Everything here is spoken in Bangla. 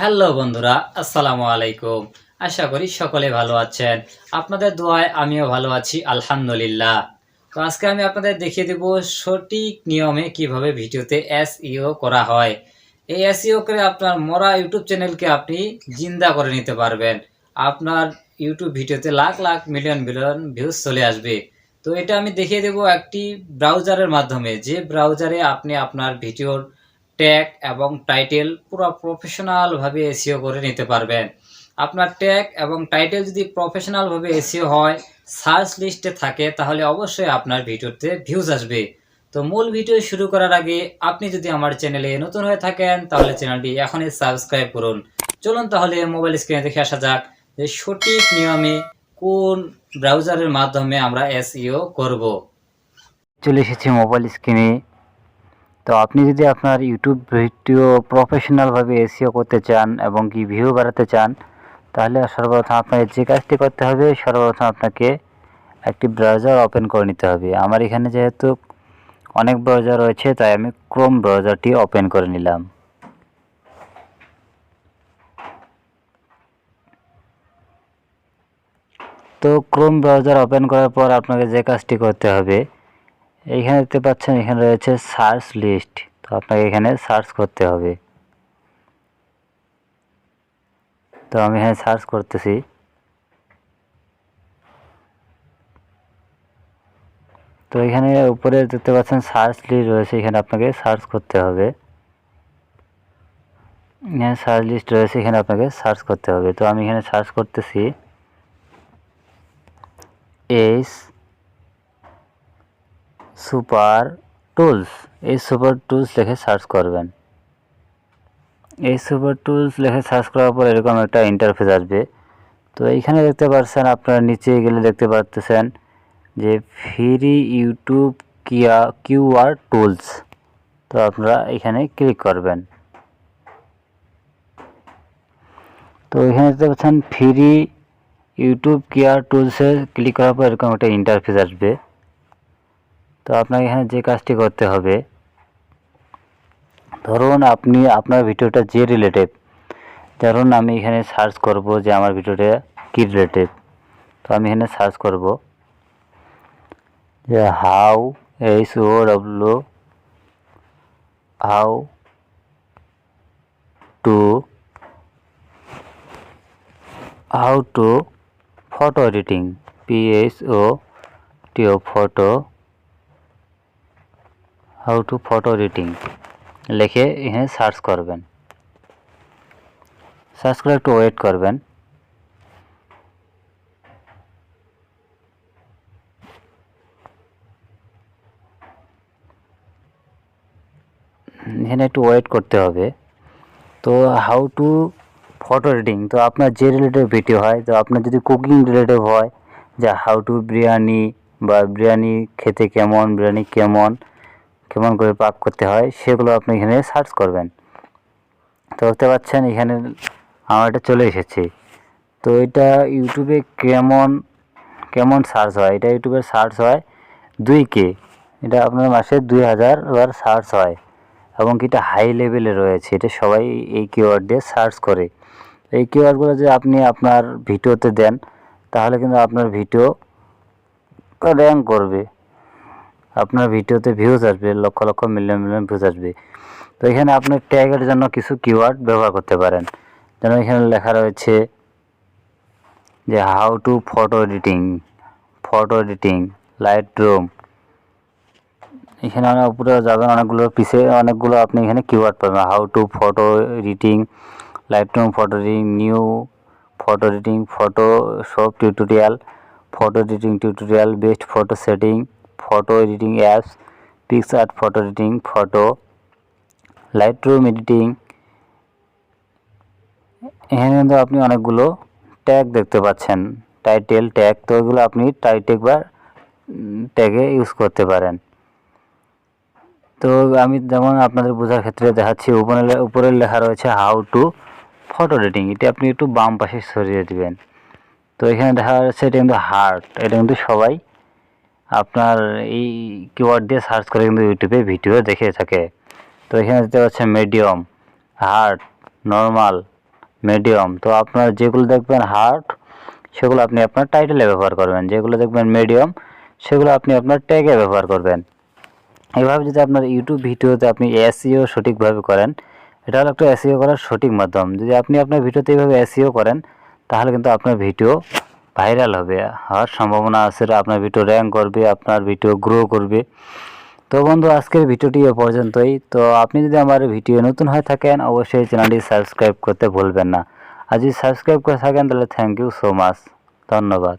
হ্যালো বন্ধুরা, আসসালামু আলাইকুম। আশা করি সকলে ভালো আছেন। আপনাদের দোয়ায় আমিও ভালো আছি, আলহামদুলিল্লাহ। তো আজকে আমি আপনাদের দেখিয়ে দেব সঠিক নিয়মে কিভাবে ভিডিওতে এসইও করা হয়। এই এসইও করে আপনার মরা ইউটিউব চ্যানেলকে আপনি জিন্দা করে নিতে পারবেন। আপনার ইউটিউব ভিডিওতে lakh lakh million million views চলে আসবে। তো এটা আমি দেখিয়ে দেব একটি ব্রাউজারের মাধ্যমে, যে ব্রাউজারে আপনি আপনার ভিডিওর ট্যাগ এবং টাইটেল পুরো প্রফেশনালভাবে এসইও করে নিতে পারবেন। আপনার ট্যাগ এবং টাইটেল যদি প্রফেশনালভাবে এসইও হয়, সার্চ লিস্টে থাকে, তাহলে অবশ্যই আপনার ভিডিওতে ভিউজ আসবে। তো মূল ভিডিও শুরু করার আগে আপনি যদি আমার চ্যানেলে নতুন হয়ে থাকেন, তাহলে চ্যানেলটি এখনই সাবস্ক্রাইব করুন। চলুন তাহলে মোবাইল স্ক্রিনে দেখে আসা যাক যে সঠিক নিয়মে কোন ব্রাউজারের মাধ্যমে আমরা এসইও করব। চলে এসেছি মোবাইল স্ক্রিনে। তো আপনি যদি আপনার ইউটিউব ভিডিও প্রফেশনালভাবে এসইও করতে চান এবং কি ভিউ বাড়াতে চান, তাহলে সর্বপ্রথম আপনাকে যে কাজটি করতে হবে, সর্বপ্রথম আপনাকে একটি ব্রাউজার ওপেন করে নিতে হবে। আমার এখানে যেহেতু অনেক ব্রাউজার রয়েছে, তাই আমি ক্রোম ব্রাউজারটি ওপেন করে নিলাম। তো ক্রোম ব্রাউজার ওপেন করার পর আপনাকে যে কাজটি করতে হবে, এইখানে দেখতে পাচ্ছেন এখানে রয়েছে সার্চ লিস্ট। তো আপনাকে এখানে সার্চ করতে হবে। তো আমি এখানে সার্চ করতেছি। তো এখানে উপরে দেখতে পাচ্ছেন সার্চ লিস্ট রয়েছে, এখানে আপনাকে সার্চ করতে হবে। এখানে সার্চ লিস্ট রয়েছে, এখানে আপনাকে সার্চ করতে হবে। তো আমি এখানে সার্চ করতেছি এস সুপার টুলস। এই সুপার টুলস লিখে সার্চ করবেন। এই সুপার টুলস লিখে সার্চ করার পর এরকম একটা ইন্টারফেস আসবে। তো এইখানে দেখতে পাচ্ছেন, আপনারা নিচে গেলে দেখতে পাচ্ছেন যে ফ্রি ইউটিউব কিউআর টুলস। তো আপনারা এখানে ক্লিক করবেন। তো এখানে দেখতে পাচ্ছেন ফ্রি ইউটিউব কিউআর টুলসে ক্লিক করার পর এরকম একটা ইন্টারফেস আসবে। তো আপনাকে এখানে যে কাজটি করতে হবে, ধরুন আপনি আপনার ভিডিওটা যে রিলেটেড, ধরুন আমি এখানে সার্চ করব যে আমার ভিডিওটা কি রিলেটেড। তো আমি এখানে সার্চ করব যে how how to photo editing, photo how to photo editing লিখে এখানে সার্চ করবেন। সার্চ করে একটু ওয়েট করবেন। এখানে একটু ওয়েট করতে হবে। তো হাউ টু ফটো এডিটিং, তো আপনার যে রিলেটেড ভিডিও হয়, তো আপনার যদি কুকিং রিলেটেড হয়, যে হাউ টু বিরিয়ানি, বা বিরিয়ানি খেতে কেমন, বিরিয়ানি কেমন কেমন করে পাক করতে হয়, সেগুলো আপনি এখানে সার্চ করবেন। তো দেখতে পাচ্ছেন এখানে আমার এটা চলে এসেছে। তো এটা ইউটিউবে কেমন কেমন সার্চ হয়, এটা ইউটিউবে সার্চ হয় 2K। এটা আপনার মাসে 2000 বার সার্চ হয় এবং এটা হাই লেভেলে রয়েছে। এটা সবাই এই কিওয়ার্ড দিয়ে সার্চ করে। এই কিওয়ার্ডগুলো যদি আপনি আপনার ভিডিওতে দেন, তাহলে কিন্তু আপনার ভিডিও র্যাঙ্ক করবে, আপনার ভিডিওতে ভিউজ আসবে, lakh lakh million million views আসবে। তো এখানে আপনি ট্যাগের জন্য কিছু কিওয়ার্ড ব্যবহার করতে পারেন। যেমন এখানে লেখা রয়েছে যে how to photo editing light room. এখানে অনেক উপরে যাবেন, অনেকগুলো পিছে অনেকগুলো আপনি এখানে কিওয়ার্ড পাবেন। How to photo editing, light room photo editing, new photo editing, Photoshop tutorial, photo editing tutorial, best photo setting, photo editing apps, PicsArt photo editing, photo light room editing. এখানে কিন্তু আপনি অনেকগুলো ট্যাগ দেখতে পাচ্ছেন, টাইটেল ট্যাগ। তো এগুলো আপনি টাইটেল বা ট্যাগে ইউজ করতে পারেন। তো আমি যেমন আপনাদের বোঝার ক্ষেত্রে দেখাচ্ছি, উপরে লেখা রয়েছে হাউ টু ফটো এডিটিং। এটা আপনি একটু বাম পাশে সরিয়ে দিবেন। তো এখানে দেখা যাচ্ছে এটা কিন্তু হার্ট, এটা কিন্তু সবাই আপনার এই কিওয়ার্ড দিয়ে সার্চ করে কিন্তু ইউটিউবে ভিডিও দেখে থাকে। তো এখানে দেখতে পাচ্ছেন মিডিয়াম, হার্ড, নর্মাল, মিডিয়াম। তো আপনার যেগুলো দেখবেন হার্ড সেগুলো আপনি আপনার টাইটেলে ব্যবহার করবেন, যেগুলো দেখবেন মিডিয়াম সেগুলো আপনি আপনার ট্যাগে ব্যবহার করবেন। এভাবে যদি আপনার ইউটিউব ভিডিওতে আপনি এসইও সঠিকভাবে করেন, এটা হলো একটা এসইও করার সঠিক মাধ্যম। যদি আপনি আপনার ভিডিওতে এইভাবে এসইও করেন তাহলে কিন্তু আপনার ভিডিও ভাইরাল হবে, হওয়ার সম্ভাবনা আছে, আপনার ভিডিও র্যাঙ্ক করবে, আপনার ভিডিও গ্রো করবে। তো বন্ধু, আজকের ভিডিওটি এ পর্যন্তই। তো আপনি যদি আমার ভিডিও নতুন হয়ে থাকেন অবশ্যই চ্যানেলটি সাবস্ক্রাইব করতে ভুলবেন না। আর যদি সাবস্ক্রাইব করে থাকেন তাহলে থ্যাংক ইউ সো মাচ, ধন্যবাদ।